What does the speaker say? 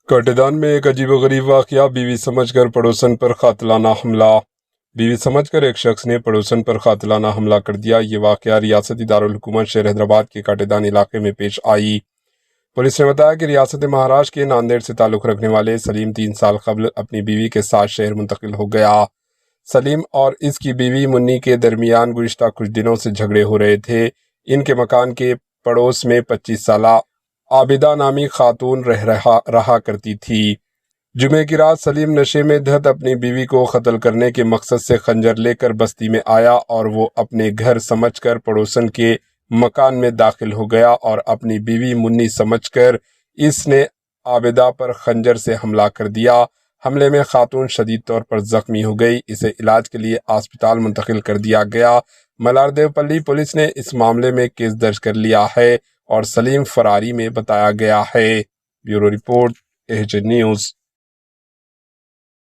काटेदान में एक अजीब व गरीब वाक़या। बीवी समझकर पड़ोसन पर कातिलाना हमला। बीवी समझकर एक शख्स ने पड़ोसन पर कातिलाना हमला कर दिया। ये वाक़या रियासती दारुल हुकूमत शहर हैदराबाद के काटेदान इलाके में पेश आई। पुलिस ने बताया कि रियासत महाराष्ट्र के नांदेड़ से ताल्लुक़ रखने वाले सलीम 3 साल कबल अपनी बीवी के साथ शहर मुंतकिल हो गया। सलीम और इसकी बीवी मुन्नी के दरमियान गुज़िश्ता कुछ दिनों से झगड़े हो रहे थे। इनके मकान के पड़ोस में 25 साला आबिदा नामी खातून रहा करती थी। जुमे की रात सलीम नशे में धत अपनी बीवी को कत्ल करने के मकसद से खंजर लेकर बस्ती में आया और वो अपने घर समझकर पड़ोसन के मकान में दाखिल हो गया और अपनी बीवी मुन्नी समझकर इसने आबिदा पर खंजर से हमला कर दिया। हमले में खातून शदीद तौर पर जख्मी हो गई। इसे इलाज के लिए अस्पताल मुंतकिल कर दिया गया। मलारदेवपल्ली पुलिस ने इस मामले में केस दर्ज कर लिया है और सलीम फरारी में बताया गया है। Bureau report, H news.